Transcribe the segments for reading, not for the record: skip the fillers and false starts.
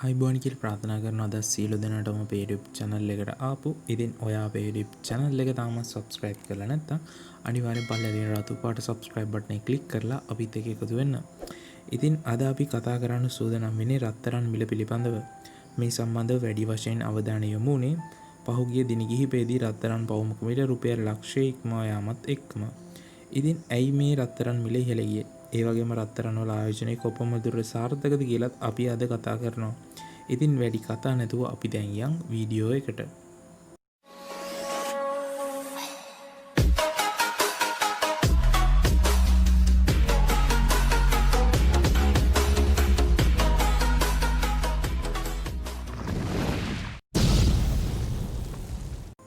අයිබෝන් කියලා ප්‍රාර්ථනා කරනවා අද සියලු දෙනාටම අපේ YouTube channel එකට ආපු. ඉතින් ඔයා අපේ YouTube channel එක තාම subscribe කරලා නැත්නම් අනිවාර්යෙන් පල්ලේ තියෙන රතු පාට subscribe button එක click කරලා අපිත් එක්ක එකතු වෙන්න. ඉතින් අද අපි කතා කරන්න සූදානම් වෙන්නේ රත්තරන් මිල පිළිබඳව. මේ සම්බන්ධව වැඩි වශයෙන් අවධානය යොමු වුණේ පහුගිය දින කිහිපයේදී රත්තරන් පවුමක මිල රුපියල් ලක්ෂය ඉක්මවා යාමත් එක්කම. ඉතින් ඇයි මේ රත්තරන් මිල ඉහළ ගියේ? ඒ වගේම රත්තරන් වල ආයෝජනය කොපමණ දුරට සාර්ථකද කියලාත් අපි අද කතා කරනවා. ඉතින් වැඩි කතා නැතුව අපි දැන් යන් වීඩියෝ එකට.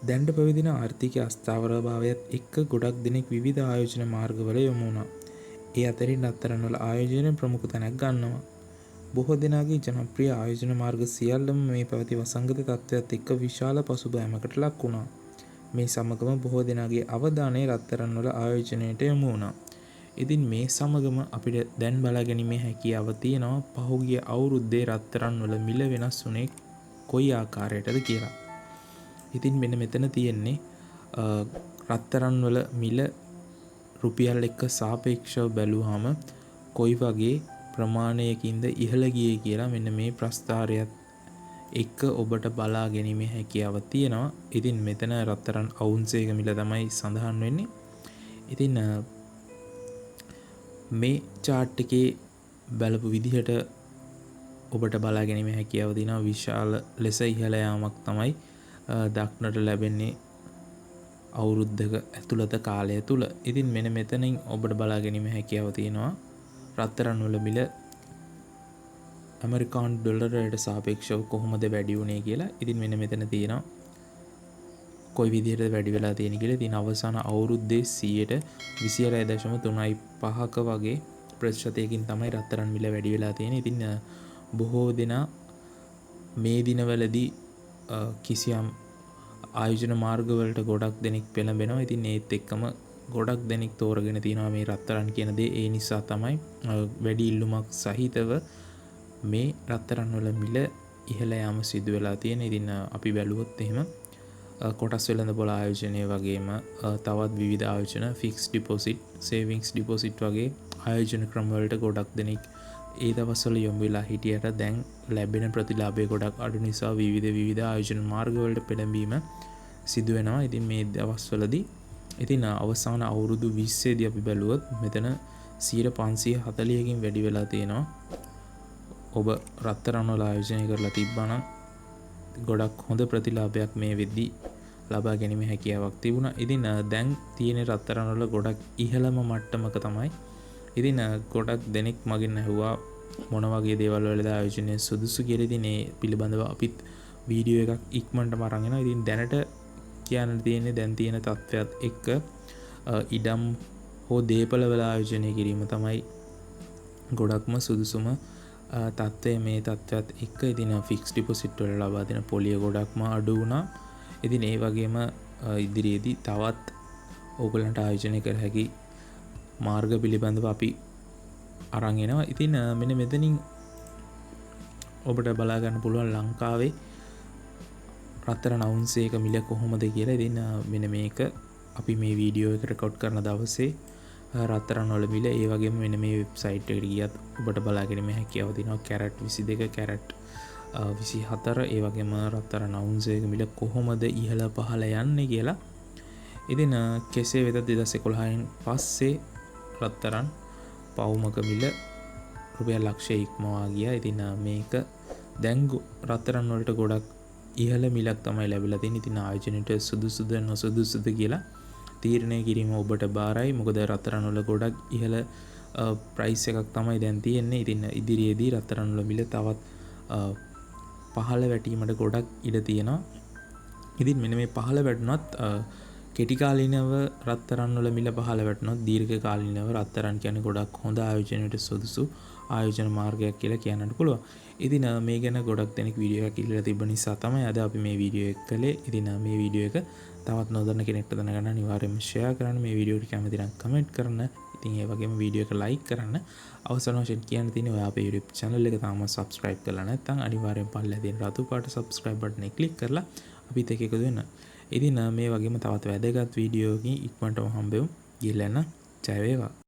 දැන්ට පැවතින ආර්ථික අස්ථාවරභාවයත් එක්ක ගොඩක් දෙනෙක් විවිධ ආයෝජන මාර්ගවල යොමු වුණා. ඒ අතරින් රත්තරන් වල ආයෝජනය ප්‍රමුඛ තැනක් ගන්නවා. බොහෝ දෙනාගේ ජනප්‍රිය ආයෝජන මාර්ග සියල්ලම මේ පැවති වසංගත තත්ත්වයත් එක්ක විශාල පසුබෑමකට ලක් වුණා. මේ සමගම බොහෝ දෙනාගේ අවධානය රත්තරන් වල ආයෝජනයට යොමු වුණා. ඉතින් මේ සමගම අපිට දැන් බලාගැනීමේ හැකියාව තියෙනවා පහුගිය අවුරුද්දේ රත්තරන් වල මිල වෙනස් වුණේ කොයි ආකාරයටද කියලා. ඉතින් මෙන්න මෙතන තියෙන්නේ රත්තරන් වල මිල රුපියල් එක්ක සාපේක්ෂව බැලුවාම කොයි වගේ ප්‍රමාණයකින්ද ඉහළ ගියේ කියලා මෙන්න මේ ප්‍රස්ථාරයත් එක්ක ඔබට බලා ගැනීමේ හැකියාව තියෙනවා. ඉතින් මෙතන රත්තරන් අවුන්සයක මිල තමයි සඳහන් වෙන්නේ. ඉතින් මේ chart එකේ බලපු විදිහට ඔබට බලා ගැනීමේ හැකියාව තියෙනවා. විශාල ලෙස ඉහළ යාමක් තමයි දක්නට ලැබෙන්නේ අවුරුද්දක ඇතුළත කාලය තුල. ඉතින් මෙන්න මෙතනින් ඔබට බලා ගැනීමේ හැකියාව තියෙනවා රත්තරන් වල මිල ඇමරිකානු ඩොලරයට සාපේක්ෂව කොහොමද වැඩි වුණේ කියලා. ඉතින් මෙන්න මෙතන තියෙනවා කොයි විදිහටද වැඩි වෙලා තියෙන්නේ කියලා. ඉතින් අවසාන අවුරුද්දේ 26.35ක වගේ ප්‍රතිශතයකින් තමයි රත්තරන් මිල වැඩි වෙලා තියෙන්නේ. ඉතින් බොහෝ දෙනා මේ දිනවලදී කිසියම් ආයෝජන මාර්ගවලට ගොඩක් දෙනෙක් පෙළඹෙනවා. ඉතින් ඒත් එක්කම ගොඩක් දෙනෙක් තෝරගෙන තියෙනවා මේ රත්තරන් කියන දේ. ඒ නිසා තමයි වැඩි ඉල්ලුමක් සහිතව මේ රත්තරන් වල මිල ඉහළ යාම සිදු වෙලා තියෙන. ඉතින් අපි බැලුවොත් එහෙම කොටස් වෙළඳපොළ ආයෝජනය වගේම තවත් විවිධ ආයෝජන ෆික්ස් ඩිපොසිට්, සේවිංග්ස් ඩිපොසිට් වගේ ආයෝජන ක්‍රම වලට ගොඩක් දෙනෙක් ඒ දවස්වල යොමු වෙලා හිටියට දැන් ලැබෙන ප්‍රතිලාභය ගොඩක් අඩු නිසා විවිධ ආයෝජන මාර්ග වලට පෙළඹීම සිදු වෙනවා. ඉතින් මේ දවස්වලදී ඉතින් අවසාන අවුරුදු 20 දී අපි බැලුවොත් මෙතන 540කින් වැඩි වෙලා තියෙනවා. ඔබ රත්තරන් වල ආයෝජනය කරලා තිබ්බනම් ගොඩක් හොඳ ප්‍රතිලාභයක් මේ වෙද්දී ලබා ගැනීම හැකියාවක් තිබුණා. ඉතින් දැන් තියෙන රත්තරන් වල ගොඩක් ඉහළම මට්ටමක තමයි. ඉතින් ගොඩක් දෙනෙක් මගෙන් ඇහුවා මොන වගේ දේවල් වලද ආයෝජනය සුදුසු කියලා. ඉතින් ඒ පිළිබඳව අපිත් වීඩියෝ එකක් ඉක්මනටම අරන් එනවා. ඉතින් දැනට කියන්න තියෙන්නේ දැන් තියෙන තත්ත්වයක් එක්ක ඉඩම් හෝ දේපල වල ආයෝජනය කිරීම තමයි ගොඩක්ම සුදුසුම තත්ත්වය. මේ තත්ත්වයක් එක්ක ඉතින් ෆික්ස් ඩිපොසිට් වල ලබා දෙන පොලිය ගොඩක්ම අඩු වුණා. ඉතින් ඒ වගේම ඉදිරියේදී තවත් ඕගලන්ට ආයෝජනය කර හැකි මාර්ග පිළිබඳව අපි අරන් එනවා. ඉතින් මෙන්න මෙතනින් ඔබට බලා ගන්න පුළුවන් ලංකාවේ රත්තරන් අවුන්සයක මිල කොහොමද කියලා. ඉතින් මෙන්න මේක අපි මේ වීඩියෝ එක රෙකෝඩ් කරන දවසේ රත්තරන් වල මිල ඒ වගේම මෙන්න මේ වෙබ්සයිට් එකට ගියත් ඔබට බලා ගැනීමේ හැකියාව තියෙනවා. කැරට් 22 කැරට් 24 ඒ වගේම රත්තරන් අවුන්සයක මිල කොහොමද ඉහළ පහළ යන්නේ කියලා. ඉතින් කෙසේ වෙතත් 2011න් පස්සේ රත්තරන් පවුමක මිල රුපියල් ලක්ෂය ඉක්මවා ගියා. ඉතින් මේක දැන් රත්තරන් වලට ගොඩක් ඉහළ මිලක් තමයි ලැබිලා තියෙන්නේ. ඉතින් ආයෝජනයට සුදුසුද නොසුදුසුද කියලා තීරණය කිරීම ඔබට බාරයි. මොකද රත්තරන් වල ගොඩක් ඉහළ ප්‍රයිස් එකක් තමයි දැන් තියෙන්නේ. ඉතින් ඉදිරියේදී රත්තරන් වල මිල තවත් පහළ වැටීමට ගොඩක් ඉඩ තියෙනවා. ඉතින් මෙන්න මේ පහළ වැටුණත් කෙටි කාලිනව රත්තරන් වල මිල පහළ වැටුණොත් දීර්ඝ කාලිනව රත්තරන් කියන්නේ ගොඩක් හොඳ ආයෝජනයට සුදුසු ආයෝජන මාර්ගයක් කියලා කියන්නත් පුළුවන්. ඉතින් මේ ගැන ගොඩක් දෙනෙක් වීඩියෝ එකක් ඉල්ලලා තිබ්බ නිසා තමයි අද අපි මේ වීඩියෝ එක කළේ. ඉතින් මේ වීඩියෝ එක තවත් නොදන්න කෙනෙක්ට දැනගන්න අනිවාර්යයෙන්ම ෂෙයා කරන්න. මේ වීඩියෝ එක කැමති නම් කමෙන්ට් කරන්න. ඉතින් ඒ වගේම වීඩියෝ එක ලයික් කරන්න. අවසන් වශයෙන් කියන්න තියෙන්නේ ඔයා අපේ YouTube channel එක තාම subscribe කරලා නැත්නම් අනිවාර්යෙන් පල්ලෙහා තියෙන රතු පාට subscribe button එක click කරලා අපිත් එක්ක එකතු වෙන්න. ඉතින් මේ වගේම තවත් වැදගත් වීඩියෝ එකකින් ඉක්මනටම හම්බෙමු. ගිහිල්ලා යන්න. ජය වේවා.